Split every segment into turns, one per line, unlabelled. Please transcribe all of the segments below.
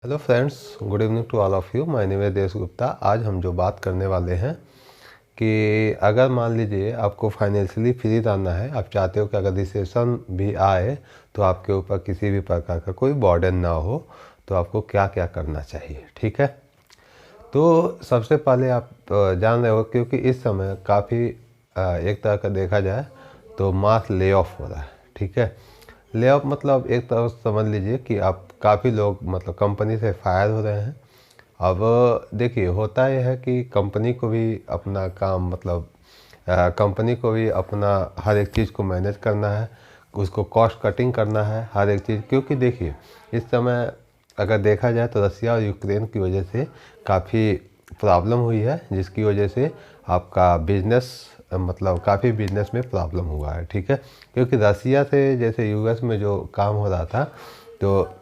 Hello friends, good evening to all of you. My name है देश गुप्ता। आज हम जो बात करने वाले हैं कि अगर मान लीजिए आपको फाइनेंशियली फ्री रहना है, आप चाहते हो कि अगर रिसेशन भी आए तो आपके ऊपर किसी भी प्रकार का कोई बर्डन ना हो, तो आपको क्या क्या करना चाहिए। ठीक है, तो सबसे पहले आप जान रहे हो क्योंकि इस समय काफ़ी एक तरह का देखा जाए तो मास ले ऑफ हो रहा है। ठीक है, ले ऑफ मतलब एक तरह से समझ लीजिए कि आप काफ़ी लोग मतलब कंपनी से फायर हो रहे हैं। अब देखिए, होता यह है कि कंपनी को भी अपना काम मतलब कंपनी को भी अपना हर एक चीज़ को मैनेज करना है, उसको कॉस्ट कटिंग करना है हर एक चीज़। क्योंकि देखिए, इस समय अगर देखा जाए तो रसिया और यूक्रेन की वजह से काफ़ी प्रॉब्लम हुई है, जिसकी वजह से आपका बिजनेस मतलब काफ़ी बिजनेस में प्रॉब्लम हुआ है। ठीक है, क्योंकि रसिया से जैसे यूएस में जो काम हो रहा था, तो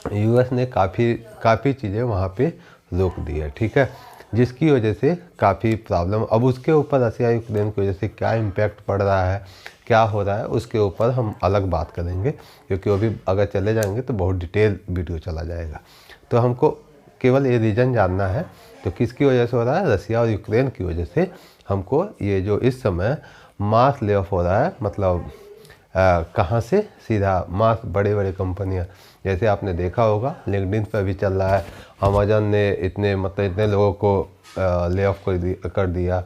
यूएस ने काफ़ी चीज़ें वहाँ पे रोक दी है। ठीक है, जिसकी वजह से काफ़ी प्रॉब्लम, अब उसके ऊपर रसिया यूक्रेन की वजह से क्या इम्पैक्ट पड़ रहा है, क्या हो रहा है, उसके ऊपर हम अलग बात करेंगे। क्योंकि वो भी अगर चले जाएंगे तो बहुत डिटेल वीडियो चला जाएगा। तो हमको केवल ये रीज़न जानना है, तो किसकी वजह से हो रहा है, रसिया और यूक्रेन की वजह से हमको ये जो इस समय मास ले ऑफ हो रहा है, मतलब कहाँ से सीधा मास बड़े बड़े कंपनियां, जैसे आपने देखा होगा लिंक्डइन पर भी चल रहा है। अमेजन ने इतने लोगों को ले ऑफ कर दिया।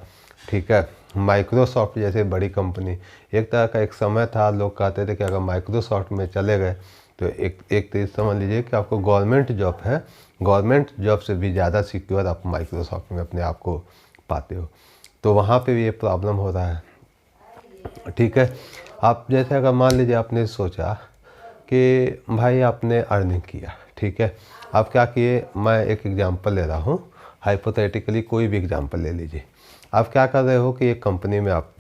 ठीक है, माइक्रोसॉफ्ट जैसे बड़ी कंपनी, एक तरह का एक समय था लोग कहते थे कि अगर माइक्रोसॉफ्ट में चले गए तो एक तो समझ लीजिए कि आपको गवर्नमेंट जॉब है, गवर्नमेंट जॉब से भी ज़्यादा सिक्योर आप माइक्रोसॉफ्ट में अपने आप को पाते हो। तो वहाँ पे भी ये प्रॉब्लम हो रहा है। ठीक है, आप जैसे अगर मान लीजिए आपने सोचा कि भाई आपने अर्निंग किया। ठीक है, आप क्या किए, मैं एक एग्जांपल ले रहा हूँ, हाइपोथेटिकली कोई भी एग्जांपल ले लीजिए। आप क्या कर रहे हो कि एक कंपनी में आप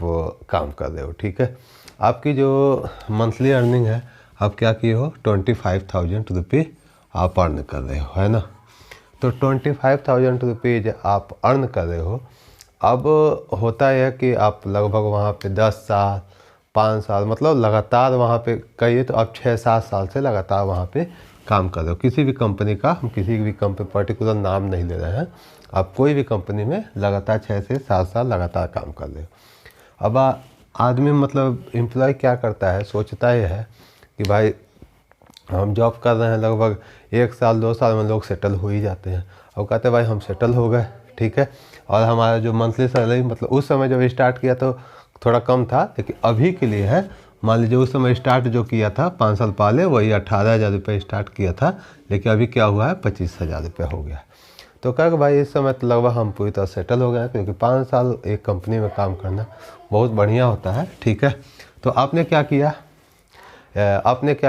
काम कर रहे हो। ठीक है, आपकी जो मंथली अर्निंग है, आप क्या किए हो, 25,000 रुपये आप अर्न कर रहे हो, है ना। तो 25,000 रुपीज़ आप अर्न कर रहे हो। अब होता है कि आप लगभग वहाँ पे 10 साल 5 साल मतलब लगातार वहाँ पे कहिए तो आप 6-7 साल से लगातार वहाँ पे काम कर रहे हो। किसी भी कंपनी का, हम किसी भी कंपनी पर्टिकुलर नाम नहीं ले रहे हैं, आप कोई भी कंपनी में लगातार 6 से 7 साल लगातार काम कर रहे हो। अब आदमी मतलब एम्प्लॉय क्या करता है, सोचता है कि भाई हम जॉब कर रहे हैं, लगभग 1 साल 2 साल में लोग सेटल हो ही जाते हैं। और कहते हैं भाई हम सेटल हो गए। ठीक है, और हमारा जो मंथली सैलरी मतलब उस समय जब स्टार्ट किया तो थोड़ा कम था, लेकिन अभी के लिए है, मान लीजिए उस समय स्टार्ट जो किया था 5 साल पहले वही 18,000 रुपये स्टार्ट किया था, लेकिन अभी क्या हुआ है, 25,000 रुपये हो गया। तो कहा कि भाई इस समय तो लगभग हम पूरी तरह सेटल हो गए हैं, क्योंकि 5 साल एक कंपनी में काम करना बहुत बढ़िया होता है। ठीक है, तो आपने क्या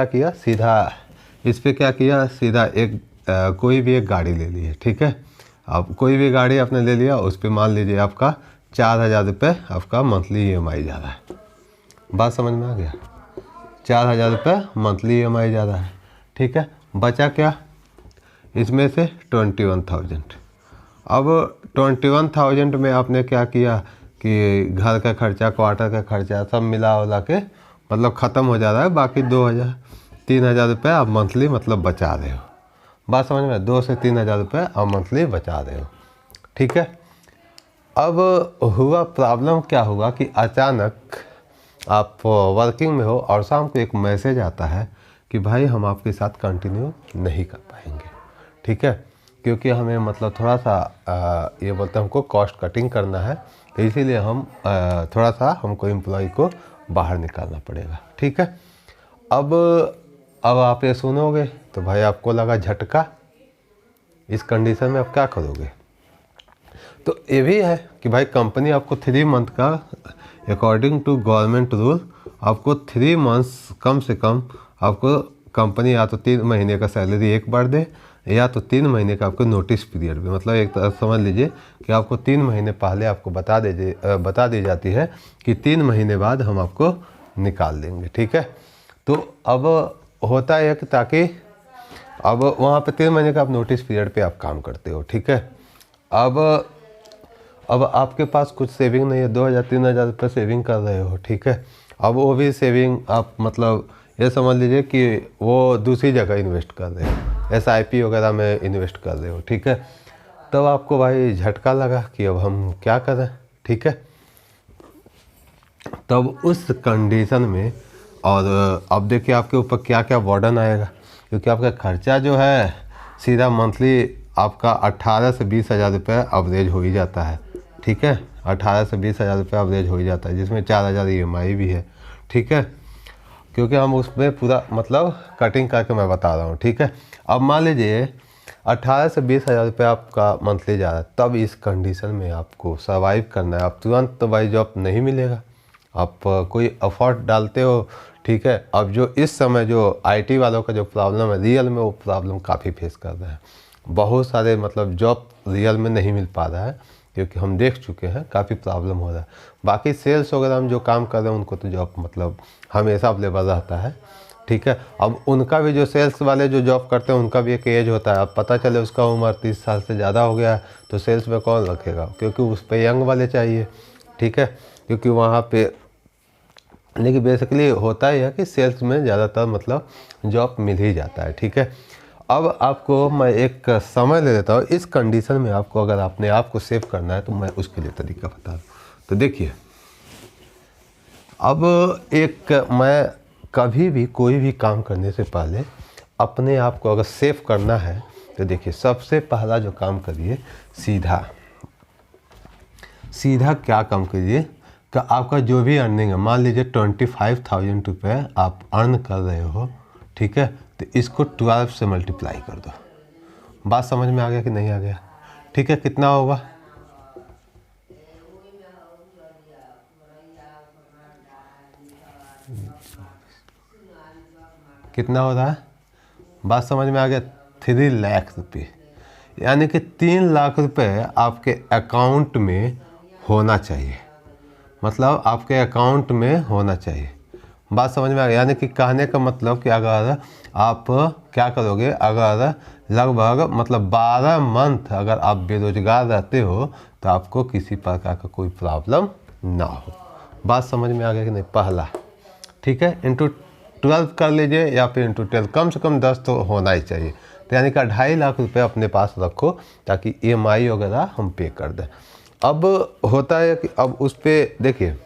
किया, सीधा इस पे क्या किया, सीधा कोई भी एक गाड़ी ले ली है। ठीक है, आप कोई भी गाड़ी आपने ले लिया, उस पर मान लीजिए आपका 4,000 रुपये आपका मंथली EMI जा रहा है। बात समझ में आ गया, 4,000 रुपये मंथली EMI जा रहा है। ठीक है, बचा क्या इसमें से 21,000। अब 21,000 में आपने क्या किया कि घर का खर्चा, क्वार्टर का खर्चा सब मिला उला के मतलब ख़त्म हो जा रहा है, बाकी 2,000-3,000 रुपये आप मंथली मतलब बचा रहे हो। बात समझ में, 2 से 3,000 रुपये आप मंथली बचा रहे हो। ठीक है, अब हुआ प्रॉब्लम क्या हुआ कि अचानक आप वर्किंग में हो और शाम को एक मैसेज आता है कि भाई हम आपके साथ कंटिन्यू नहीं कर पाएंगे। ठीक है, क्योंकि हमें मतलब थोड़ा सा ये बोलते हैं हमको कॉस्ट कटिंग करना है, तो इसीलिए हम थोड़ा सा हमको एम्प्लॉय को बाहर निकालना पड़ेगा। ठीक है, अब आप ये सुनोगे तो भाई आपको लगा झटका, इस कंडीशन में आप क्या करोगे। तो ये भी है कि भाई कंपनी आपको 3 मंथ का, अकॉर्डिंग टू गवर्नमेंट रूल, आपको 3 मंथ्स कम से कम आपको कंपनी या तो 3 महीने का सैलरी एक बार दे, या तो 3 महीने का आपको नोटिस पीरियड भी, मतलब एक तरह समझ लीजिए कि आपको 3 महीने पहले आपको बता दी जाती है कि 3 महीने बाद हम आपको निकाल देंगे। ठीक है, तो अब होता है कि ताकि अब वहाँ पे 3 महीने का आप नोटिस पीरियड पे आप काम करते हो। ठीक है, अब आपके पास कुछ सेविंग नहीं है, 2,000-3,000 रुपये सेविंग कर रहे हो। ठीक है, अब वो भी सेविंग आप मतलब ये समझ लीजिए कि वो दूसरी जगह इन्वेस्ट कर रहे हो, SIP वगैरह में इन्वेस्ट कर रहे हो, ठीक है। तब आपको भाई झटका लगा कि अब हम क्या करें, ठीक है। तब उस कंडीशन में और अब देखिए आपके ऊपर क्या क्या बर्डन आएगा, क्योंकि आपका खर्चा जो है सीधा मंथली आपका 18 से 20 हज़ार रुपये एवरेज हो ही जाता है, ठीक है। 18 से 20 हज़ार रुपये एवरेज हो ही जाता है, जिसमें 4000 EMI भी है, ठीक है। क्योंकि हम उसमें पूरा मतलब कटिंग करके मैं बता रहा हूँ, ठीक है। अब मान लीजिए 18 से 20 हज़ार रुपये आपका मंथली जा रहा है, तब इस कंडीशन में आपको सर्वाइव करना है। आप तुरंत तो भाई जॉब नहीं मिलेगा, आप कोई एफर्ट डालते हो, ठीक है। अब जो इस समय जो IT वालों का जो प्रॉब्लम है, रियल में वो प्रॉब्लम काफ़ी फेस कर रहे हैं। बहुत सारे मतलब जॉब रियल में नहीं मिल पा रहा है, क्योंकि हम देख चुके हैं काफ़ी प्रॉब्लम हो रहा है। बाकी सेल्स वगैरह हम जो काम कर रहे हैं उनको तो जॉब मतलब हमेशा अवेलेबल रहता है, ठीक है। अब उनका भी जो सेल्स वाले जो जॉब करते हैं उनका भी एक एज होता है। अब पता चले उसका उम्र 30 साल से ज़्यादा हो गया है तो सेल्स में कौन रखेगा, क्योंकि उस पर यंग वाले चाहिए, ठीक है। क्योंकि वहाँ पे लेकिन बेसिकली होता ही है कि सेल्स में ज़्यादातर मतलब जॉब मिल ही जाता है, ठीक है। अब आपको मैं एक समय ले लेता हूँ। इस कंडीशन में आपको अगर अपने आप को सेव करना है तो मैं उसके लिए तरीका बता दूँ। तो देखिए, अब एक मैं कभी भी कोई भी काम करने से पहले अपने आप को अगर सेव करना है तो देखिए, सबसे पहला जो काम करिए, सीधा क्या काम करिए कि आपका जो भी अर्निंग है, मान लीजिए 25,000 रुपये आप अर्न कर रहे हो, ठीक है। तो इसको 12 से मल्टीप्लाई कर दो। बात समझ में आ गया कि नहीं आ गया, ठीक है। कितना होगा, कितना हो रहा है, बात समझ में आ गया। 3 लाख रुपये, यानी कि 3 लाख रुपये आपके अकाउंट में होना चाहिए, मतलब आपके अकाउंट में होना चाहिए। बात समझ में आ गई। यानी कि कहने का मतलब कि अगर आप क्या करोगे, अगर लगभग मतलब 12 मंथ अगर आप बेरोजगार रहते हो तो आपको किसी प्रकार का कोई प्रॉब्लम ना हो। बात समझ में आ गया कि नहीं, पहला, ठीक है। इंटू 12 कर लीजिए या फिर इंटू 12, कम से कम 10 तो होना ही चाहिए। तो यानी कि 2.5 लाख रुपये अपने पास रखो ताकि EMI वगैरह हम पे कर दें। अब होता है कि अब उस पर देखिए,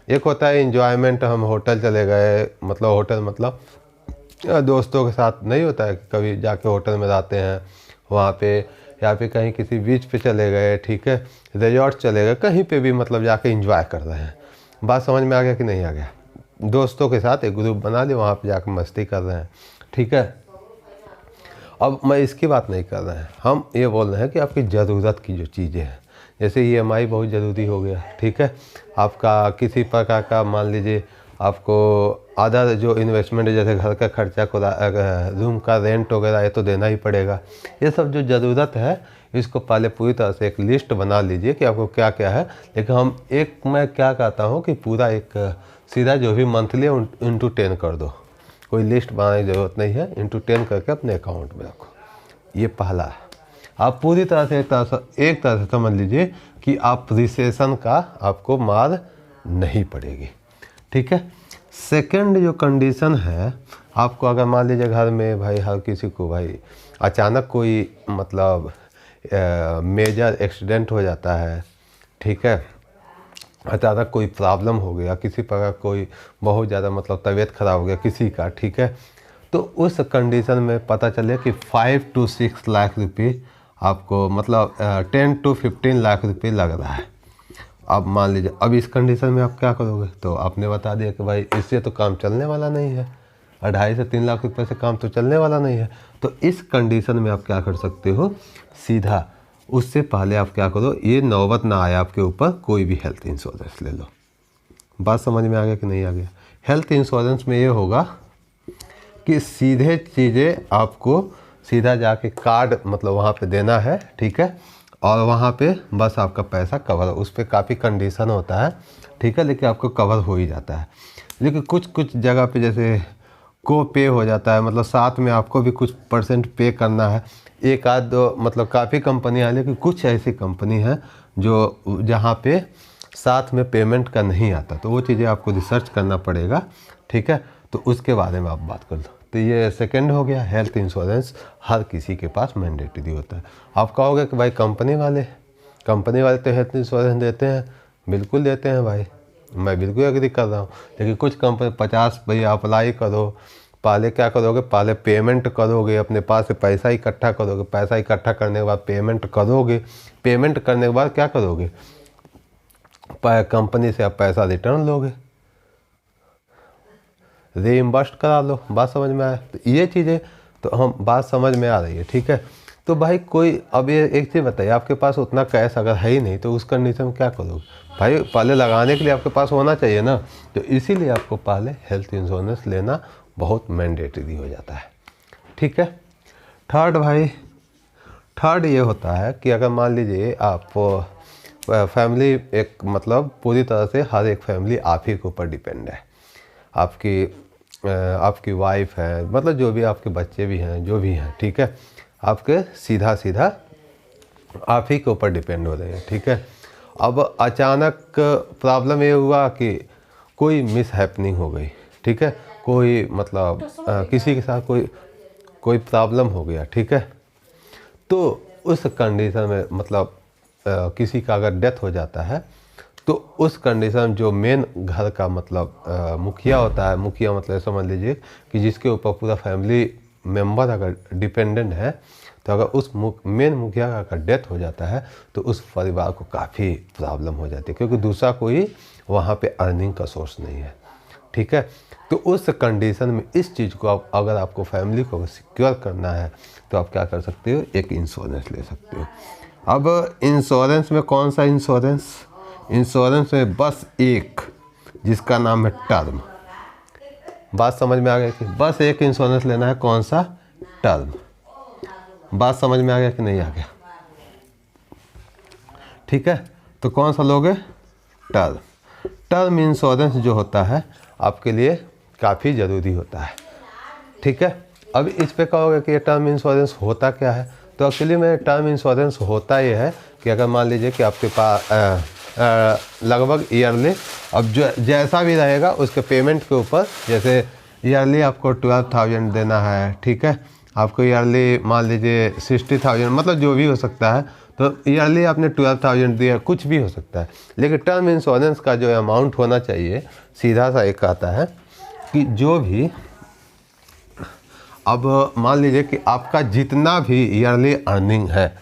एक होता है इन्जॉयमेंट, हम होटल चले गए, मतलब होटल मतलब दोस्तों के साथ नहीं होता है कि कभी जाके होटल में रहते हैं वहाँ पे, या फिर कहीं किसी बीच पे चले गए, ठीक है, रिजॉर्ट चले गए, कहीं पे भी मतलब जाके एंजॉय कर रहे हैं। बात समझ में आ गया कि नहीं आ गया। दोस्तों के साथ एक ग्रुप बना लिया, वहाँ पे जाकर मस्ती कर रहे हैं, ठीक है। अब मैं इसकी बात नहीं कर रहे हैं, हम ये बोल रहे हैं कि आपकी ज़रूरत की जो चीज़ें हैं, जैसे EMI बहुत ज़रूरी हो गया, ठीक है। आपका किसी प्रकार का मान लीजिए आपको अदर जो इन्वेस्टमेंट है, जैसे घर का खर्चा को, रूम का रेंट वगैरह, ये तो देना ही पड़ेगा। ये सब जो ज़रूरत है इसको पहले पूरी तरह से एक लिस्ट बना लीजिए कि आपको क्या क्या है। लेकिन मैं क्या कहता हूँ कि पूरा एक सीधा जो भी मंथली इंटू 10 कर दो, कोई लिस्ट बनाने की ज़रूरत नहीं है, इंटू 10 करके अपने अकाउंट में रखो। ये पहला है। आप पूरी तरह से एक तरह से समझ लीजिए कि आप रिसेशन का आपको मार नहीं पड़ेगी, ठीक है। सेकंड जो कंडीशन है, आपको अगर मान लीजिए घर में भाई हर किसी को भाई अचानक कोई मतलब मेजर एक्सीडेंट हो जाता है, ठीक है, अचानक कोई प्रॉब्लम हो गया, किसी प्रकार कोई बहुत ज़्यादा मतलब तबीयत ख़राब हो गया किसी का, ठीक है, तो उस कंडीशन में पता चले कि 5 to 6 लाख रुपये आपको मतलब 10 to 15 लाख रुपये लग रहा है। अब मान लीजिए, अब इस कंडीशन में आप क्या करोगे, तो आपने बता दिया कि भाई इससे तो काम चलने वाला नहीं है, 2.5 से 3 लाख रुपए से काम तो चलने वाला नहीं है। तो इस कंडीशन में आप क्या कर सकते हो, सीधा उससे पहले आप क्या करो, ये नौबत ना आए आपके ऊपर, कोई भी हेल्थ इंश्योरेंस ले लो। बात समझ में आ गया कि नहीं आ गया। हेल्थ इंश्योरेंस में ये होगा कि सीधे चीज़ें आपको सीधा जाके कार्ड मतलब वहाँ पे देना है, ठीक है, और वहाँ पे बस आपका पैसा कवर, उस पर काफ़ी कंडीशन होता है, ठीक है, लेकिन आपको कवर हो ही जाता है। लेकिन कुछ जगह पे जैसे को पे हो जाता है, मतलब साथ में आपको भी कुछ % पे करना है। एक आध दो मतलब काफ़ी कंपनियाँ हैं, लेकिन कुछ ऐसी कंपनी है जो जहाँ पे साथ में पेमेंट का नहीं आता, तो वो चीज़ें आपको रिसर्च करना पड़ेगा, ठीक है। तो उसके बारे में आप बात कर लो। तो ये सेकंड हो गया, हेल्थ इंश्योरेंस हर किसी के पास मैंडेटरी होता है। आप कहोगे कि भाई कंपनी वाले तो हेल्थ इंश्योरेंस देते हैं, बिल्कुल देते हैं भाई, मैं बिल्कुल एग्री कर रहा हूँ। लेकिन कुछ कंपनी 50 भैया अप्लाई करो, पहले क्या करोगे, पहले पेमेंट करोगे, अपने पास से पैसा इकट्ठा करोगे, पैसा इकट्ठा करने के बाद पेमेंट करोगे, पेमेंट करने के बाद क्या करोगे, कंपनी से आप पैसा रिटर्न लोगे, रीइंबर्स करा लो। बात समझ में आया? तो ये चीज़ें तो हम बात समझ में आ रही है, ठीक है। तो भाई कोई अब ये एक चीज़ बताइए, आपके पास उतना कैश अगर है ही नहीं तो उस कंडीशन में क्या करोगे भाई, पहले लगाने के लिए आपके पास होना चाहिए ना। तो इसीलिए आपको पहले हेल्थ इंश्योरेंस लेना बहुत मैंडेटरी हो जाता है, ठीक है। थर्ड ये होता है कि अगर मान लीजिए आप फैमिली एक मतलब पूरी तरह से हर एक फैमिली आप ही के ऊपर डिपेंड है, आपकी वाइफ है, मतलब जो भी आपके बच्चे भी हैं, जो भी हैं, ठीक है, आपके सीधा आप ही के ऊपर डिपेंड हो रहे हैं, ठीक है। अब अचानक प्रॉब्लम ये हुआ कि कोई मिस हैपनिंग हो गई, ठीक है, कोई मतलब किसी के साथ कोई प्रॉब्लम हो गया, ठीक है। तो उस कंडीशन में मतलब किसी का अगर डेथ हो जाता है तो उस कंडीशन जो मेन घर का मतलब मुखिया होता है, मुखिया मतलब समझ लीजिए कि जिसके ऊपर पूरा फैमिली मेंबर अगर डिपेंडेंट है, तो अगर उस मेन मुखिया का अगर डेथ हो जाता है तो उस परिवार को काफ़ी प्रॉब्लम हो जाती है, क्योंकि दूसरा कोई वहाँ पे अर्निंग का सोर्स नहीं है, ठीक है। तो उस कंडीशन में इस चीज़ को अगर आपको फैमिली को सिक्योर करना है तो आप क्या कर सकते हो, एक इंश्योरेंस ले सकते हो। अब इंश्योरेंस में कौन सा इंश्योरेंस में बस एक, जिसका नाम है टर्म। बात समझ में आ गया कि बस एक इंश्योरेंस लेना है, कौन सा, टर्म। बात समझ में आ गया कि नहीं आ गया, ठीक है। तो कौन सा लोगे, टर्म इंश्योरेंस जो होता है आपके लिए काफ़ी ज़रूरी होता है, ठीक है। अब इस पे कहोगे कि ये टर्म इंश्योरेंस होता क्या है, तो एक्चुअली में टर्म इंश्योरेंस होता ये है कि अगर मान लीजिए कि आपके पास लगभग ईयरली, अब जो जैसा भी रहेगा उसके पेमेंट के ऊपर, जैसे ईयरली आपको 12,000 देना है, ठीक है, आपको ईयरली मान लीजिए 60,000, मतलब जो भी हो सकता है, तो ईयरली आपने 12,000 दिया, कुछ भी हो सकता है। लेकिन टर्म इंश्योरेंस का जो अमाउंट होना चाहिए, सीधा सा एक आता है कि जो भी, अब मान लीजिए कि आपका जितना भी ईयरली अर्निंग है,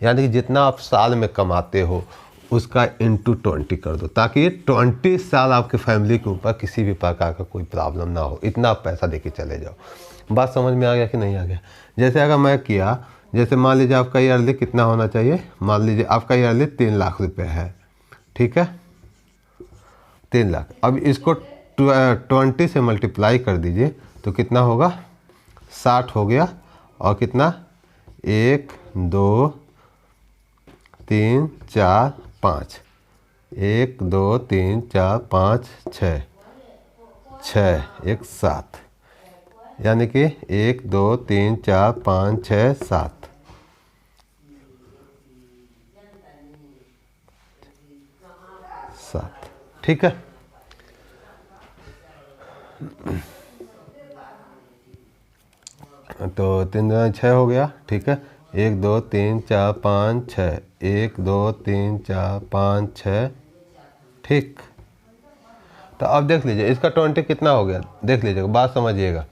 यानी कि जितना आप साल में कमाते हो उसका इंटू 20 कर दो, ताकि 20 साल आपके फैमिली के ऊपर किसी भी प्रकार का कोई प्रॉब्लम ना हो, इतना आप पैसा देके चले जाओ। बात समझ में आ गया कि नहीं आ गया? जैसे अगर मैं किया, जैसे मान लीजिए आपका ईयरली कितना होना चाहिए, मान लीजिए आपका ईयरली 3 लाख रुपए है, ठीक है, 3 लाख। अब इसको 20 से मल्टीप्लाई कर दीजिए तो कितना होगा, 60 हो गया, और कितना, 1 2 3 4 5, 1 2 3 4 5 6 1 7, यानी कि 1 2 3 4 5 6 7, ठीक है। तो 3 2 6 हो गया, ठीक है, 1 2 3 4 5 6, 1 2 3 4 5 6, ठीक। तो अब देख लीजिए इसका 20 कितना हो गया, देख लीजिएगा, बात समझिएगा।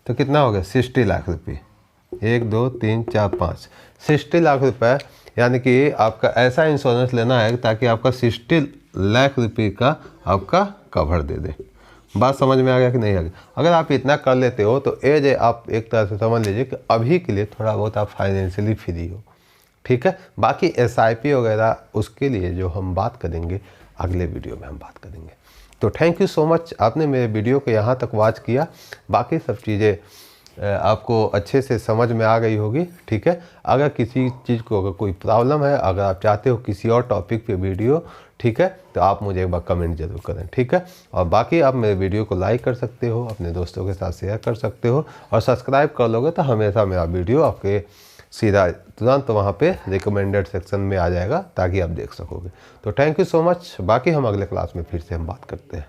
तो कितना हो गया, 60 लाख रुपये, 1 2 3 4 5, 60 लाख रुपए, यानी कि आपका ऐसा इंश्योरेंस लेना है ताकि आपका 60 लाख रुपये का आपका कवर दे दे। बात समझ में आ गया कि नहीं आ गया? अगर आप इतना कर लेते हो तो एज आप एक तरह से समझ लीजिए कि अभी के लिए थोड़ा बहुत आप फाइनेंशियली फ्री हो, ठीक है। बाकी SIP वगैरह उसके लिए जो हम बात करेंगे अगले वीडियो में हम बात करेंगे। तो थैंक यू सो मच, आपने मेरे वीडियो को यहाँ तक वॉच किया। बाकी सब चीज़ें आपको अच्छे से समझ में आ गई होगी, ठीक है। अगर किसी चीज़ को अगर कोई प्रॉब्लम है, अगर आप चाहते हो किसी और टॉपिक पे वीडियो, ठीक है, तो आप मुझे एक बार कमेंट जरूर करें, ठीक है। और बाकी आप मेरे वीडियो को लाइक कर सकते हो, अपने दोस्तों के साथ शेयर कर सकते हो, और सब्सक्राइब कर लोगे तो हमेशा मेरा वीडियो आपके सीधा तुरंत वहाँ पे रिकमेंडेड सेक्शन में आ जाएगा, ताकि आप देख सकोगे। तो थैंक यू सो मच। बाकी हम अगले क्लास में फिर से हम बात करते हैं।